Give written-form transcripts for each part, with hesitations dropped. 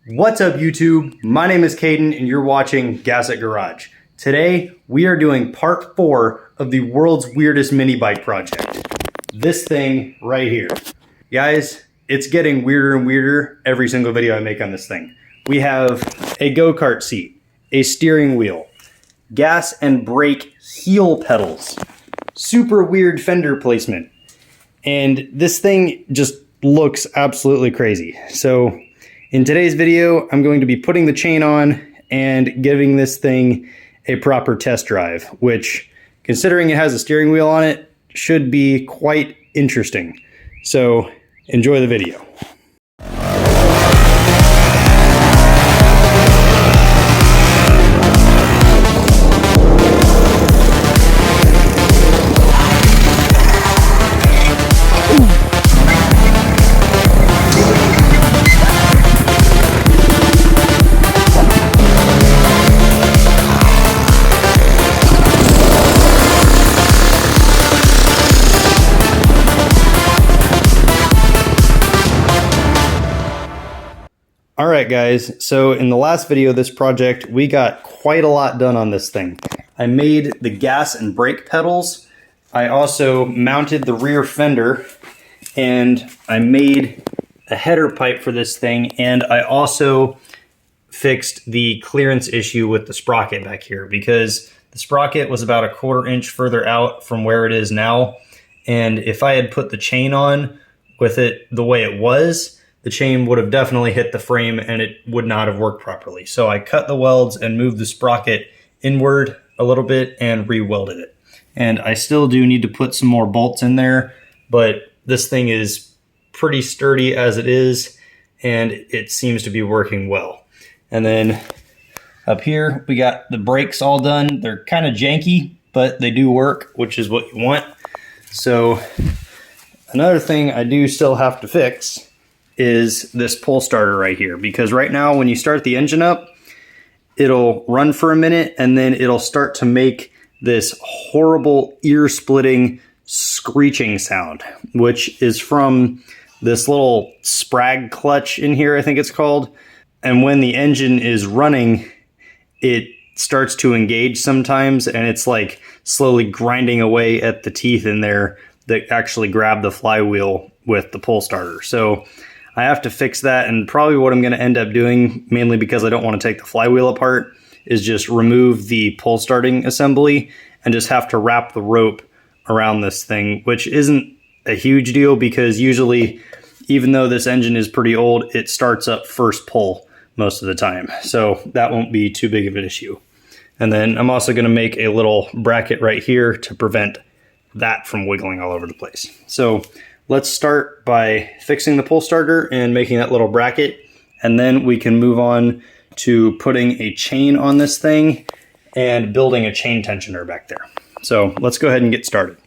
What's up YouTube? My name is Caden and you're watching Gas at Garage. Today we are doing part 4 of the world's weirdest mini bike project. This thing right here. Guys, it's getting weirder and weirder every single video I make on this thing. We have a go-kart seat, a steering wheel, gas and brake heel pedals, super weird fender placement, and this thing just looks absolutely crazy. So in today's video, I'm going to be putting the chain on and giving this thing a proper test drive, which, considering it has a steering wheel on it, should be quite interesting. So enjoy the video. Alright guys, so in the last video of this project, we got quite a lot done on this thing. I made the gas and brake pedals, I also mounted the rear fender, and I made a header pipe for this thing, and I also fixed the clearance issue with the sprocket back here, because the sprocket was about a 1/4 inch further out from where it is now, and if I had put the chain on with it the way it was, the chain would have definitely hit the frame and it would not have worked properly. So I cut the welds and moved the sprocket inward a little bit and re-welded it. And I still do need to put some more bolts in there, but this thing is pretty sturdy as it is, and it seems to be working well. And then up here, we got the brakes all done. They're kind of janky, but they do work, which is what you want. So another thing I do still have to fix is this pull starter right here, because right now when you start the engine up, it'll run for a minute and then it'll start to make this horrible ear-splitting screeching sound, which is from this little sprag clutch in here, I think it's called. And when the engine is running, it starts to engage sometimes, and it's like slowly grinding away at the teeth in there that actually grab the flywheel with the pull starter. So I have to fix that, and probably what I'm going to end up doing, mainly because I don't want to take the flywheel apart, is just remove the pull starting assembly and just have to wrap the rope around this thing, which isn't a huge deal because usually, even though this engine is pretty old, it starts up first pull most of the time. So that won't be too big of an issue. And then I'm also going to make a little bracket right here to prevent that from wiggling all over the place. So let's start by fixing the pull starter and making that little bracket, and then we can move on to putting a chain on this thing and building a chain tensioner back there. So let's go ahead and get started.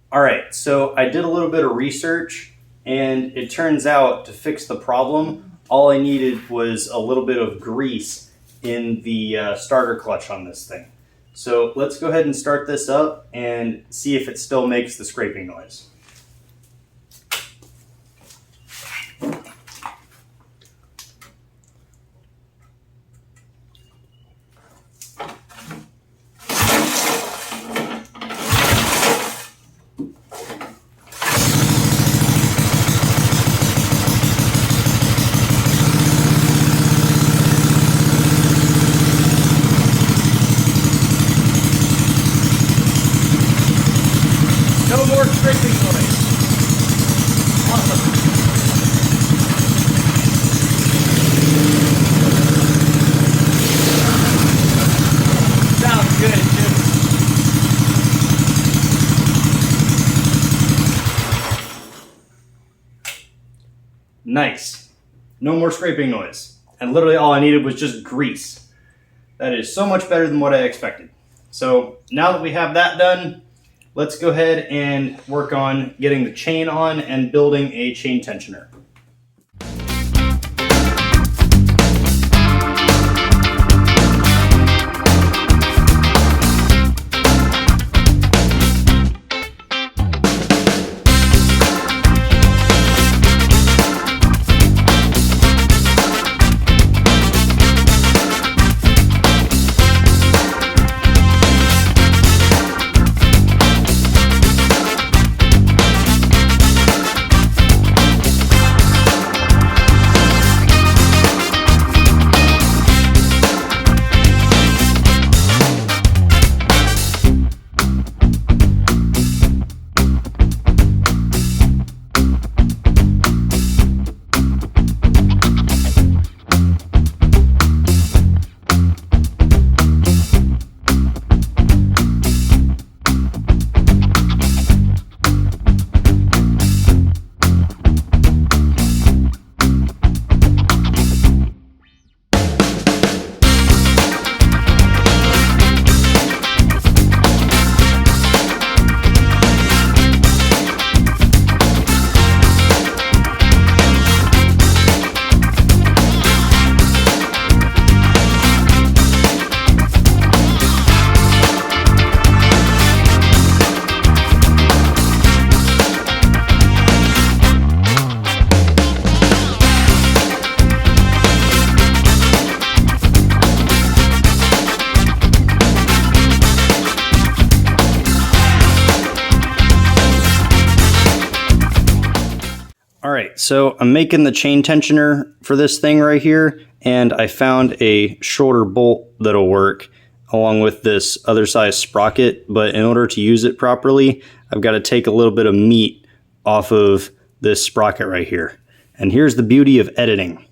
Alright, so I did a little bit of research, and it turns out to fix the problem, all I needed was a little bit of grease in the starter clutch on this thing. So let's go ahead and start this up and see if it still makes the scraping noise. No more scraping noise. Awesome. Sounds good, too. Nice. No more scraping noise. And literally all I needed was just grease. That is so much better than what I expected. So now that we have that done, let's go ahead and work on getting the chain on and building a chain tensioner. Alright, so I'm making the chain tensioner for this thing right here, and I found a shorter bolt that'll work along with this other size sprocket, but in order to use it properly, I've got to take a little bit of meat off of this sprocket right here. And here's the beauty of editing.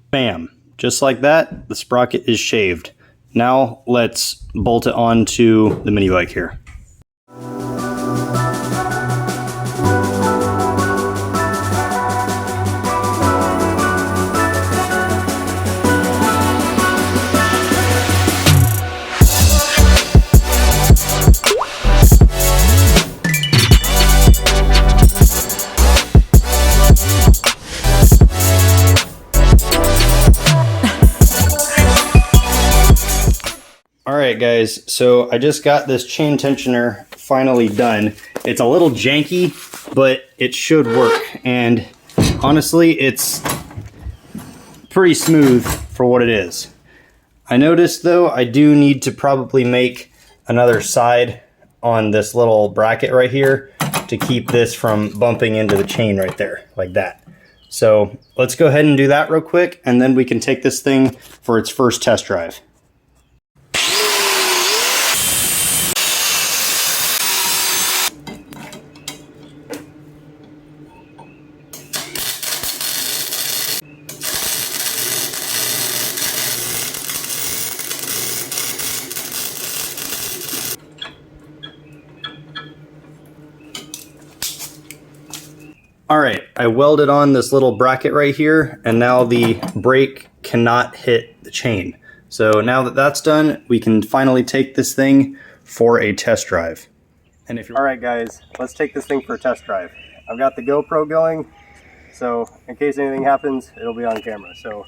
Bam! Just like that, the sprocket is shaved. Now let's bolt it onto the mini bike here. Alright guys, so I just got this chain tensioner finally done. It's a little janky, but it should work, and honestly it's pretty smooth for what it is. I noticed though I do need to probably make another side on this little bracket right here to keep this from bumping into the chain right there, like that. So let's go ahead and do that real quick, and then we can take this thing for its first test drive. Alright, I welded on this little bracket right here, and now the brake cannot hit the chain. So now that that's done, we can finally take this thing for a test drive. And if you're Alright guys, let's take this thing for a test drive. I've got the GoPro going, so in case anything happens, it'll be on camera. So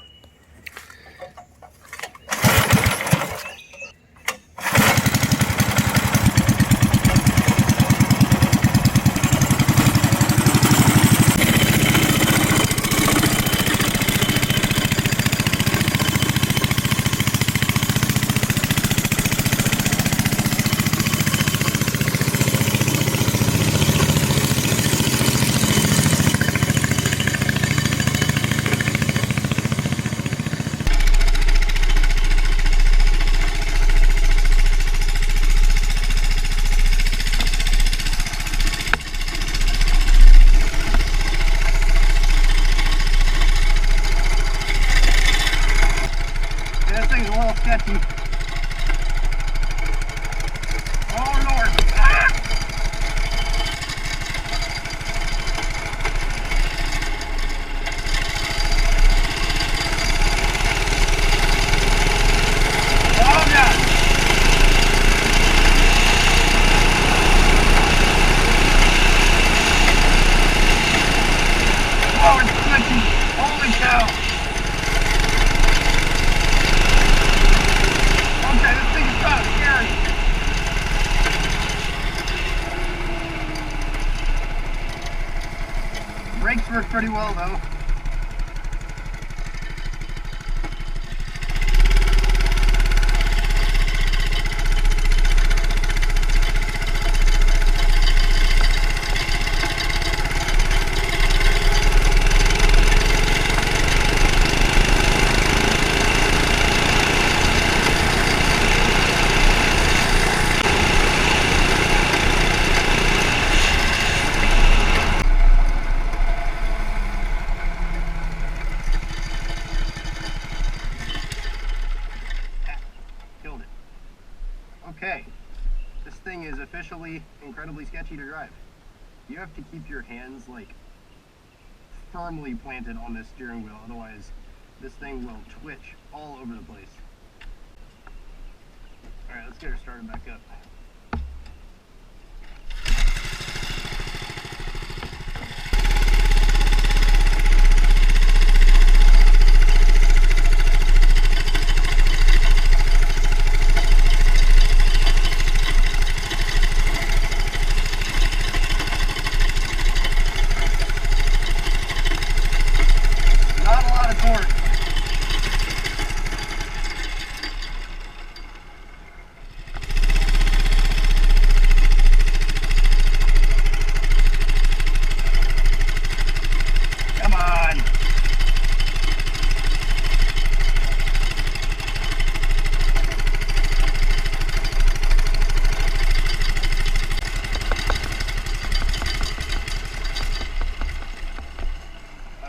Brakes work pretty well though. Okay, this thing is officially incredibly sketchy to drive. You have to keep your hands like firmly planted on this steering wheel, otherwise this thing will twitch all over the place. Alright, let's get her started back up.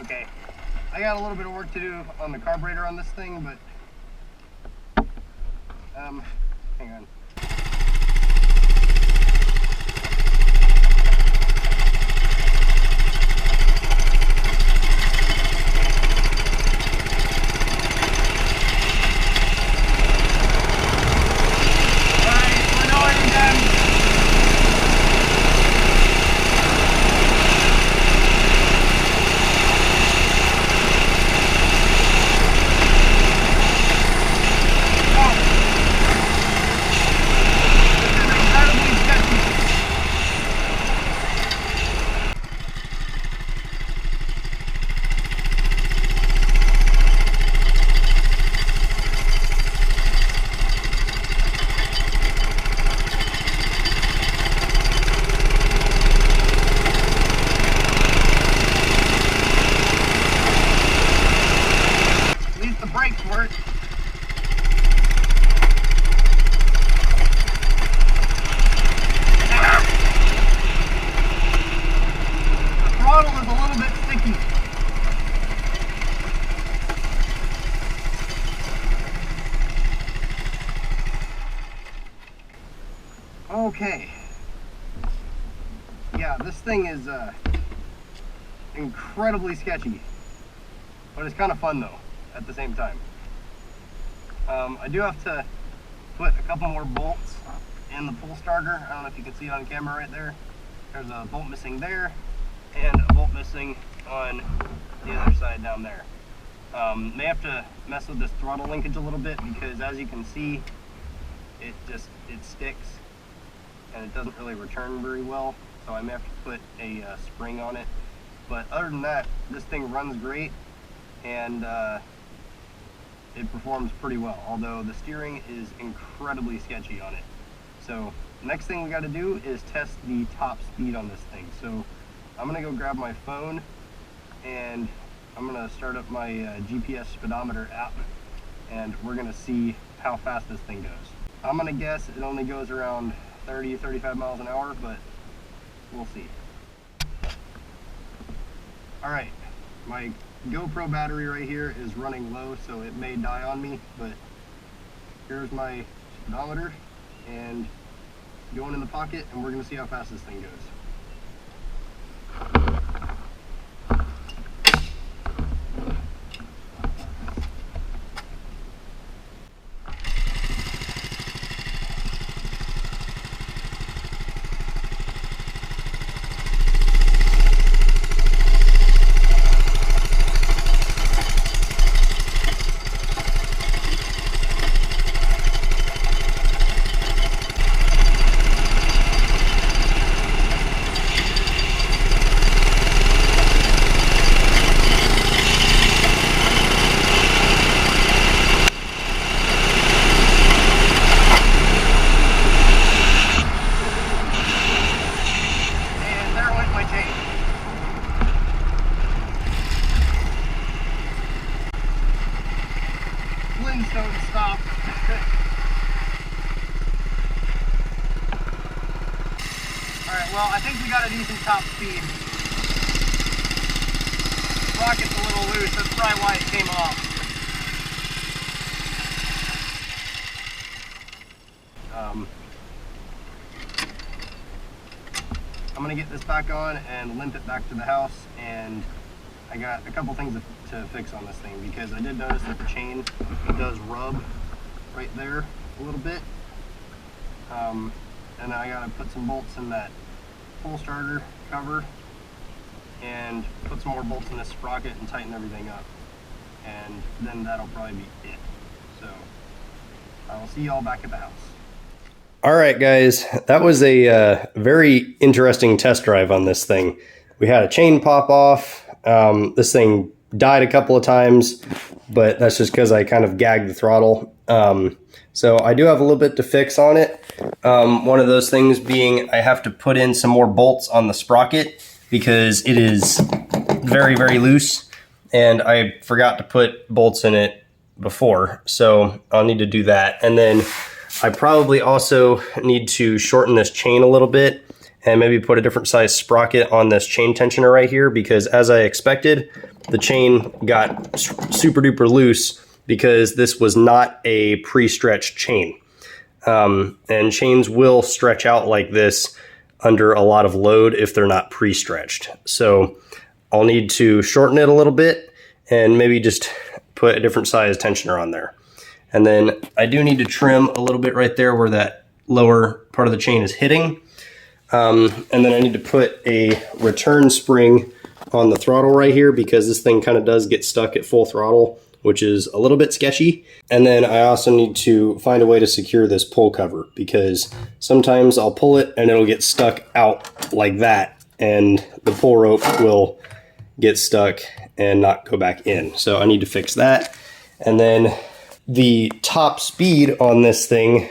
Okay, I got a little bit of work to do on the carburetor on this thing, but hang on. Work. The throttle is a little bit sticky. Okay. Yeah, this thing is incredibly sketchy, but it's kind of fun though at the same time. I do have to put a couple more bolts in the pull starter. I don't know if you can see it on camera right there. There's a bolt missing there and a bolt missing on the other side down there. May have to mess with this throttle linkage a little bit because as you can see, it sticks and it doesn't really return very well. So I may have to put a spring on it. But other than that, this thing runs great and it performs pretty well, although the steering is incredibly sketchy on it. So next thing we got to do is test the top speed on this thing. So I'm gonna go grab my phone and I'm gonna start up my GPS speedometer app and we're gonna see how fast this thing goes. I'm gonna guess it only goes around 30-35 miles an hour, but we'll see. All right, my GoPro battery right here is running low, so it may die on me, but here's my speedometer and going in the pocket, and we're going to see how fast this thing goes. Well, I think we got a decent top speed. Sprocket's a little loose, that's probably why it came off. I'm gonna get this back on and limp it back to the house, and I got a couple things to fix on this thing, because I did notice that the chain does rub right there a little bit. And I gotta put some bolts in that pull starter cover and put some more bolts in this sprocket and tighten everything up. And then that'll probably be it. So I'll see y'all back at the house. All right, guys, that was a very interesting test drive on this thing. We had a chain pop off. This thing died a couple of times, but that's just because I kind of gagged the throttle. So I do have a little bit to fix on it. One of those things being I have to put in some more bolts on the sprocket because it is very, very loose, and I forgot to put bolts in it before, so I'll need to do that. And then I probably also need to shorten this chain a little bit and maybe put a different size sprocket on this chain tensioner right here, because as I expected, the chain got super duper loose because this was not a pre-stretched chain. And chains will stretch out like this under a lot of load if they're not pre-stretched. So I'll need to shorten it a little bit and maybe just put a different size tensioner on there. And then I do need to trim a little bit right there where that lower part of the chain is hitting. And then I need to put a return spring on the throttle right here, because this thing kind of does get stuck at full throttle, which is a little bit sketchy. And then I also need to find a way to secure this pull cover, because sometimes I'll pull it and it'll get stuck out like that, and the pull rope will get stuck and not go back in. So I need to fix that. And then the top speed on this thing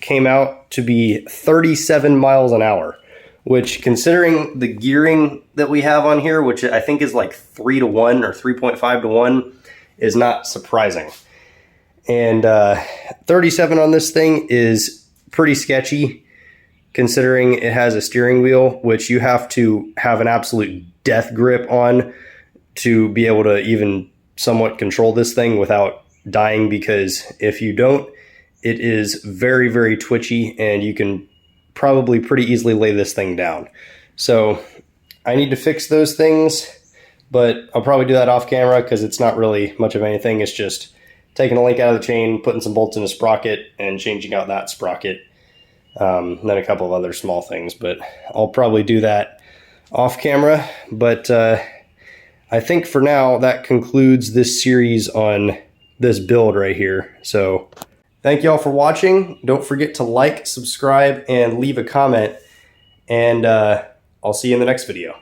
came out to be 37 miles an hour, which, considering the gearing that we have on here, which I think is like 3 to 1 or 3.5 to 1, is not surprising. And 37 on this thing is pretty sketchy, considering it has a steering wheel, which you have to have an absolute death grip on to be able to even somewhat control this thing without dying, because if you don't, it is very, very twitchy, and you can probably pretty easily lay this thing down. So I need to fix those things, but I'll probably do that off camera because it's not really much of anything. It's just taking a link out of the chain, putting some bolts in a sprocket, and changing out that sprocket. And then a couple of other small things, but I'll probably do that off camera. But I think for now that concludes this series on this build right here. So thank you all for watching. Don't forget to like, subscribe, and leave a comment. And I'll see you in the next video.